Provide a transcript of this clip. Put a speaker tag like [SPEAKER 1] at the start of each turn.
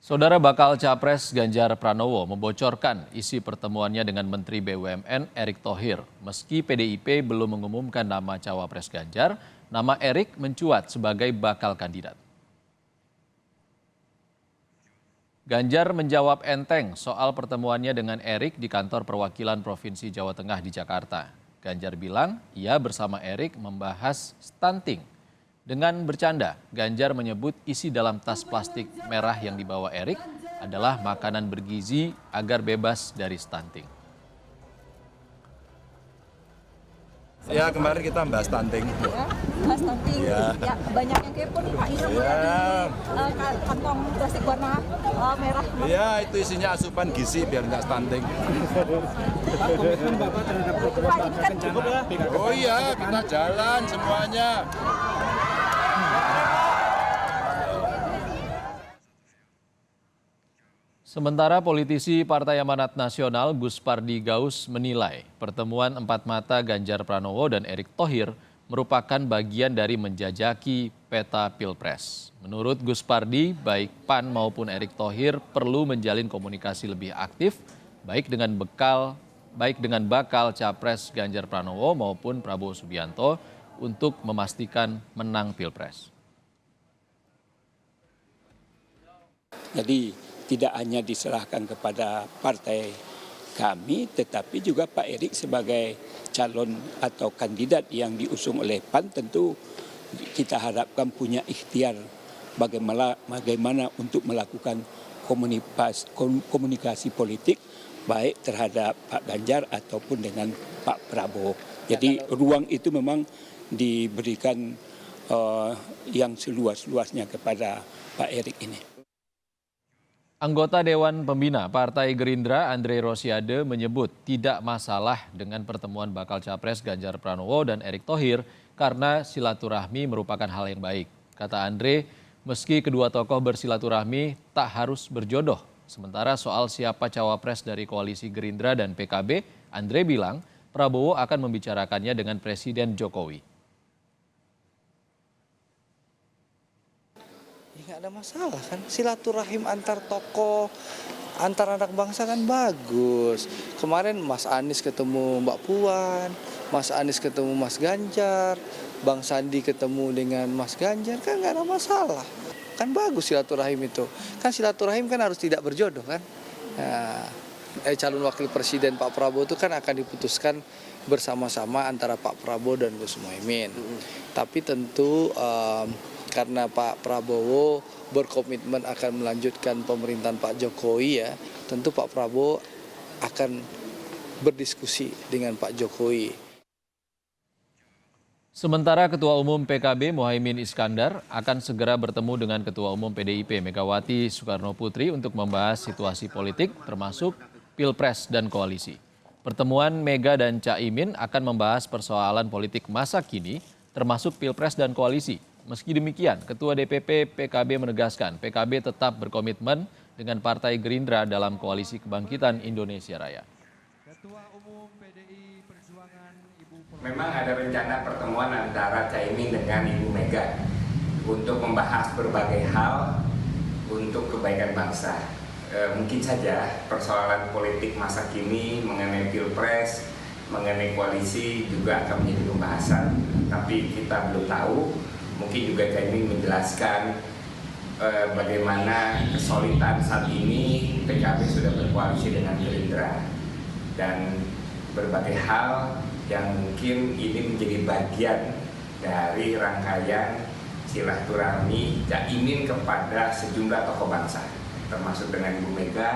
[SPEAKER 1] Saudara bakal Capres Ganjar Pranowo membocorkan isi pertemuannya dengan Menteri BUMN Erick Thohir. Meski PDIP belum mengumumkan nama Cawapres Ganjar, nama Erick mencuat sebagai bakal kandidat. Ganjar menjawab enteng soal pertemuannya dengan Erick di kantor perwakilan Provinsi Jawa Tengah di Jakarta. Ganjar bilang ia bersama Erick membahas stunting. Dengan bercanda, Ganjar menyebut isi dalam tas plastik merah yang dibawa Erick adalah makanan bergizi agar bebas dari stunting.
[SPEAKER 2] Ya, kemarin kita bahas stunting.
[SPEAKER 3] Ya, bahas stunting.
[SPEAKER 2] Ya.
[SPEAKER 3] Ya, banyak yang kepo nih Pak Isa di kantong plastik warna merah.
[SPEAKER 2] Ya, itu isinya asupan gizi biar nggak stunting.
[SPEAKER 4] Komitmen Bapak terhadap program akan cukup ya?
[SPEAKER 2] Oh iya, kita jalan semuanya.
[SPEAKER 1] Sementara politisi Partai Amanat Nasional Gus Pardi Gaus menilai pertemuan empat mata Ganjar Pranowo dan Erick Thohir merupakan bagian dari menjajaki peta Pilpres. Menurut Gus Pardi, baik PAN maupun Erick Thohir perlu menjalin komunikasi lebih aktif baik dengan bakal Capres Ganjar Pranowo maupun Prabowo Subianto untuk memastikan menang Pilpres.
[SPEAKER 5] Jadi tidak hanya diserahkan kepada partai kami, tetapi juga Pak Erick sebagai calon atau kandidat yang diusung oleh PAN tentu kita harapkan punya ikhtiar bagaimana untuk melakukan komunikasi politik baik terhadap Pak Ganjar ataupun dengan Pak Prabowo. Jadi ruang itu memang diberikan yang seluas-luasnya kepada Pak Erick ini.
[SPEAKER 1] Anggota Dewan Pembina Partai Gerindra Andre Rosiade menyebut tidak masalah dengan pertemuan bakal Capres Ganjar Pranowo dan Erick Thohir karena silaturahmi merupakan hal yang baik. Kata Andre, meski kedua tokoh bersilaturahmi tak harus berjodoh. Sementara soal siapa cawapres dari koalisi Gerindra dan PKB, Andre bilang Prabowo akan membicarakannya dengan Presiden Jokowi.
[SPEAKER 6] Nggak ada masalah kan, silaturahim antar tokoh, antar anak bangsa kan bagus. Kemarin Mas Anies ketemu Mbak Puan, Mas Anies ketemu Mas Ganjar, Bang Sandi ketemu dengan Mas Ganjar, kan nggak ada masalah. Kan bagus silaturahim itu. Kan silaturahim kan harus tidak berjodoh kan. Nah, calon wakil presiden Pak Prabowo itu kan akan diputuskan bersama-sama antara Pak Prabowo dan Gus Muhaimin. Tapi tentu karena Pak Prabowo berkomitmen akan melanjutkan pemerintahan Pak Jokowi ya, tentu Pak Prabowo akan berdiskusi dengan Pak Jokowi.
[SPEAKER 1] Sementara Ketua Umum PKB Muhaimin Iskandar akan segera bertemu dengan Ketua Umum PDIP Megawati Soekarno Putri untuk membahas situasi politik termasuk Pilpres dan koalisi. Pertemuan Mega dan Caimin akan membahas persoalan politik masa kini termasuk Pilpres dan koalisi. Meski demikian, Ketua DPP PKB menegaskan PKB tetap berkomitmen dengan Partai Gerindra dalam Koalisi Kebangkitan Indonesia Raya.
[SPEAKER 4] Ketua Umum PDI Perjuangan Ibu
[SPEAKER 7] Memang ada rencana pertemuan antara Caimin dengan Ibu Mega untuk membahas berbagai hal untuk kebaikan bangsa. Mungkin saja persoalan politik masa kini mengenai Pilpres, mengenai koalisi juga akan menjadi pembahasan. Tapi kita belum tahu. Mungkin juga Caimin menjelaskan bagaimana kesulitan saat ini PKB sudah berkoalisi dengan Gerindra dan berbagai hal yang mungkin ini menjadi bagian dari rangkaian silaturahmi Caimin kepada sejumlah tokoh bangsa termasuk dengan Ibu Mega